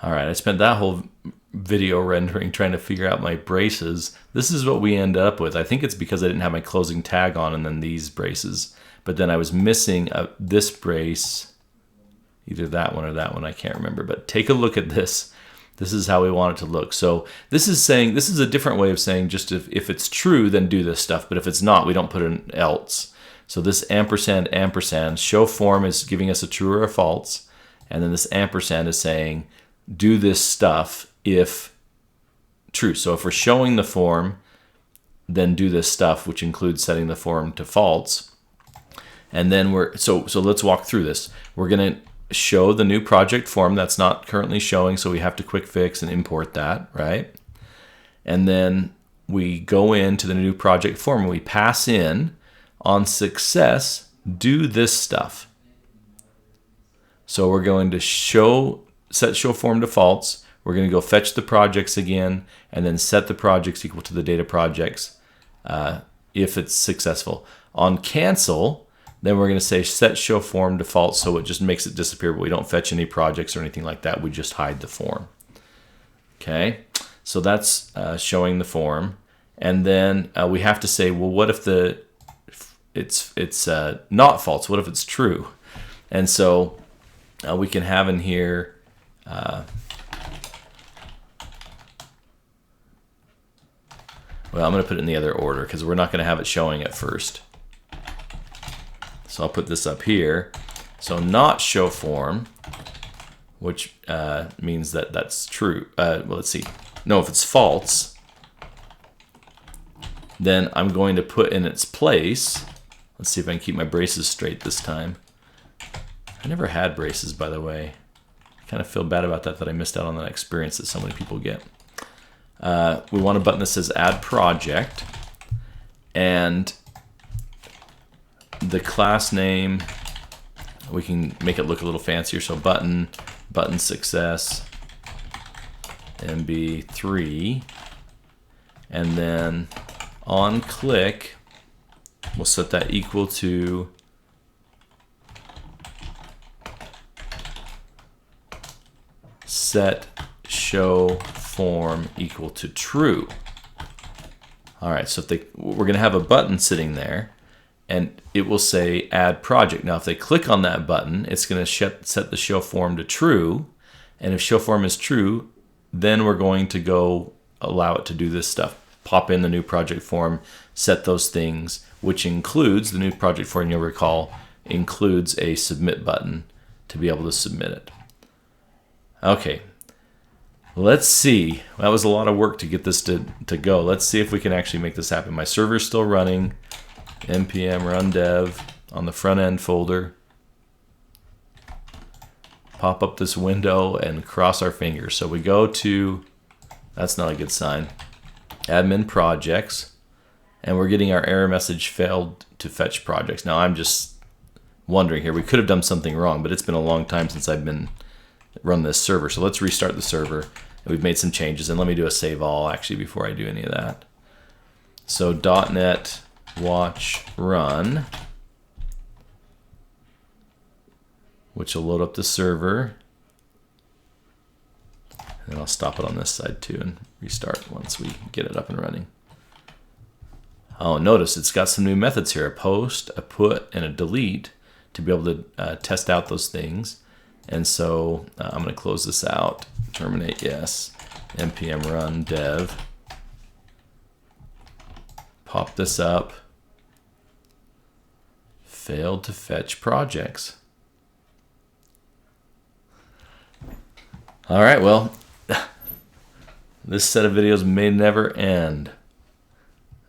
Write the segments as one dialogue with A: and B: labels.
A: All right, I spent that whole video rendering trying to figure out my braces. This is what we end up with. I think it's because I didn't have my closing tag on and then these braces. But then I was missing this brace, either that one or that one, I can't remember. But take a look at this. This is how we want it to look. So this is saying, this is a different way of saying just if it's true, then do this stuff. But if it's not, we don't put an else. So this ampersand, ampersand, show form is giving us a true or a false. And then this ampersand is saying, do this stuff if true. So if we're showing the form, then do this stuff, which includes setting the form to false. And then so let's walk through this. We're going to show the new project form that's not currently showing, so we have to quick fix and import that, right? And then we go into the new project form and we pass in on success, do this stuff. So we're going to set show form to false. We're going to go fetch the projects again and then set the projects equal to the data projects if it's successful. On cancel, then we're going to say set show form to false, so it just makes it disappear, but we don't fetch any projects or anything like that. We just hide the form. Okay, so that's showing the form. And then we have to say, well, what if it's not false? What if it's true? And so we can have in here well, I'm going to put it in the other order because we're not going to have it showing at first. So I'll put this up here. So not show form, which means that that's true. Well, let's see. No, if it's false, then I'm going to put in its place. Let's see if I can keep my braces straight this time. I never had braces, by the way. I kind of feel bad about that I missed out on that experience that so many people get. We want a button that says add project, and the class name, we can make it look a little fancier. So button success, MB3, and then on click, we'll set that equal to set show form equal to true. All right, so we're going to have a button sitting there, and it will say add project. Now, if they click on that button, it's going to set the show form to true, and if show form is true, then we're going to go allow it to do this stuff. Pop in the new project form, set those things, which includes the new project form, you'll recall, includes a submit button to be able to submit it. Okay. Let's see. That was a lot of work to get this to go. Let's see if we can actually make this happen. My server's still running. npm run dev on the front end folder. Pop up this window and cross our fingers. So we go to, that's not a good sign, admin projects, and we're getting our error message failed to fetch projects. Now I'm just wondering here, we could have done something wrong, but it's been a long time since I've been run this server. So let's restart the server. We've made some changes, and let me do a save all actually before I do any of that. So .NET watch run, which will load up the server, and I'll stop it on this side too and restart once we get it up and running. Oh, notice it's got some new methods here, a post, a put, and a delete to be able to test out those things. And so I'm going to close this out, terminate yes, npm run dev, pop this up, failed to fetch projects. All right, well, this set of videos may never end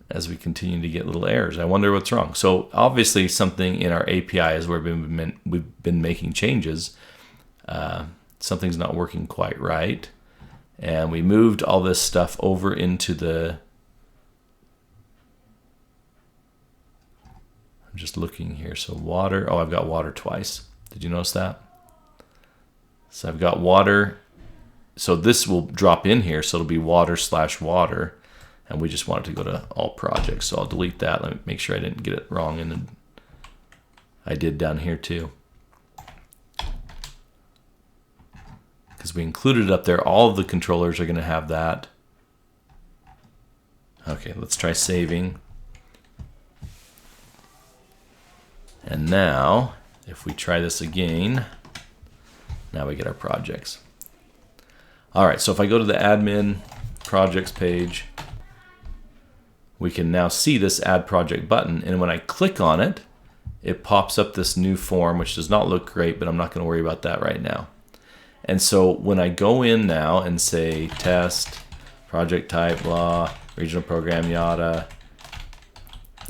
A: as we continue to get little errors. I wonder what's wrong. So obviously something in our API is where we've been making changes. Something's not working quite right, and we moved all this stuff over into the, I'm just looking here, so water, oh, I've got water twice. Did you notice that? So I've got water, so this will drop in here, so it'll be water/water, and we just want it to go to all projects. So I'll delete that. Let me make sure I didn't get it wrong, and then I did down here too. because we included it up there. All of the controllers are going to have that. Okay, let's try saving. And now, if we try this again, now we get our projects. All right, so if I go to the admin projects page, we can now see this add project button. And when I click on it, it pops up this new form, which does not look great, but I'm not going to worry about that right now. And so when I go in now and say test, project type, blah, regional program, yada,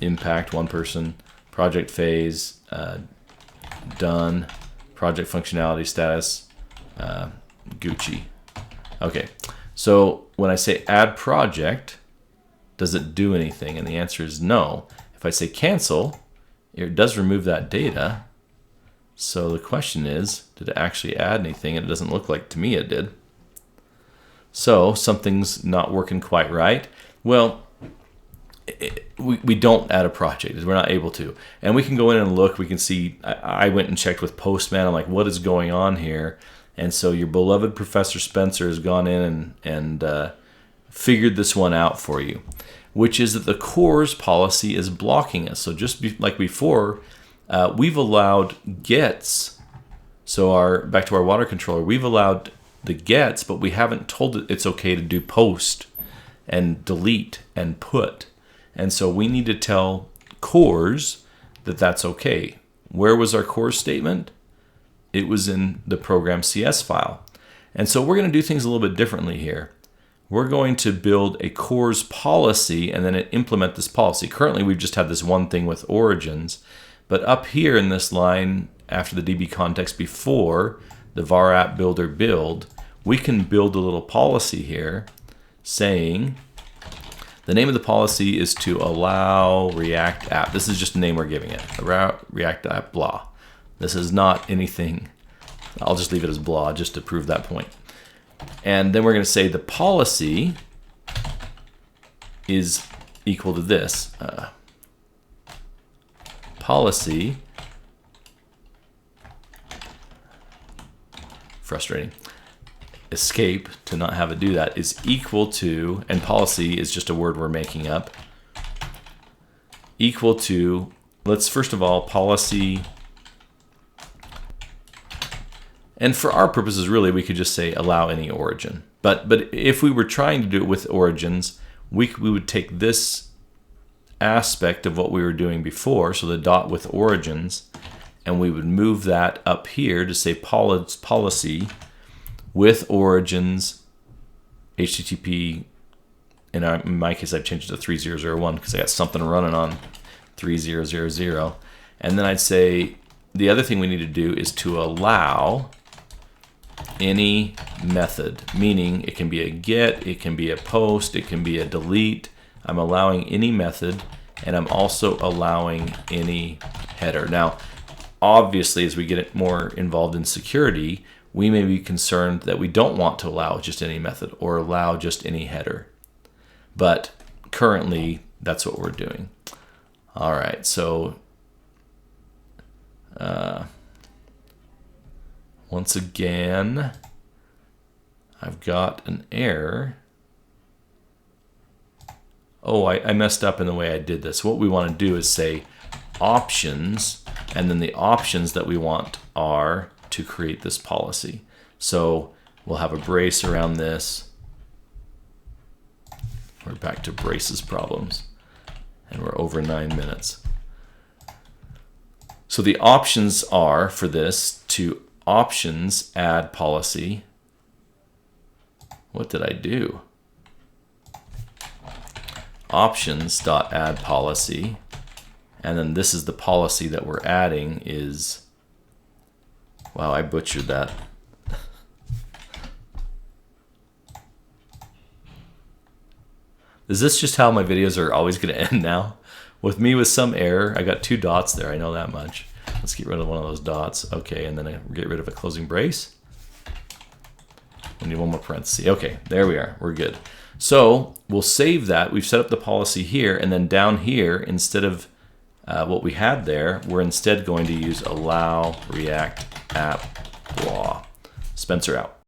A: impact, one person, project phase, done, project functionality status, Gucci. Okay, so when I say add project, does it do anything? And the answer is no. If I say cancel, it does remove that data. So the question is, did it actually add anything? And it doesn't look like to me it did. So something's not working quite right. Well, we don't add a project. We're not able to. And we can go in and look. We can see, I went and checked with Postman. I'm like, what is going on here? And so your beloved Professor Spencer has gone in and figured this one out for you, which is that the CORS policy is blocking us. So just like before, we've allowed gets. So back to our water controller, we've allowed the gets, but we haven't told it it's okay to do post and delete and put. And so we need to tell CORS that that's okay. Where was our CORS statement? It was in the program CS file. And so we're going to do things a little bit differently here. We're going to build a CORS policy and then implement this policy. Currently, we've just had this one thing with origins. But up here in this line, after the DB context before the var app builder build, we can build a little policy here saying the name of the policy is to allow React app. This is just the name we're giving it. Allow React app blah. This is not anything. I'll just leave it as blah just to prove that point. And then we're going to say the policy is equal to this. Policy, frustrating, escape to not have it do that, is equal to, and policy is just a word we're making up, equal to, let's first of all, policy. And for our purposes, really, we could just say allow any origin. But if we were trying to do it with origins, we would take this aspect of what we were doing before, so the dot with origins, and we would move that up here to say policy with origins, HTTP. In my case, I've changed it to 3001 because I got something running on 3000. And then I'd say the other thing we need to do is to allow any method, meaning it can be a get, it can be a post, it can be a delete. I'm allowing any method, and I'm also allowing any header. Now, obviously, as we get more involved in security, we may be concerned that we don't want to allow just any method or allow just any header. But currently, that's what we're doing. All right, so once again, I've got an error. Oh, I messed up in the way I did this. What we want to do is say options, and then the options that we want are to create this policy. So we'll have a brace around this. We're back to braces problems, and we're over 9 minutes. So the options are for this to options add policy. What did I do? Options.add policy, and then this is the policy that we're adding is, wow, I butchered that. Is this just how my videos are always going to end now? With me with some error, I got 2 dots there, I know that much. Let's get rid of one of those dots. Okay, and then I get rid of a closing brace. We need one more parenthesis. Okay, there we are, we're good. So we'll save that. We've set up the policy here, and then down here, instead of what we had there, we're instead going to use allow React app blah. Spencer out.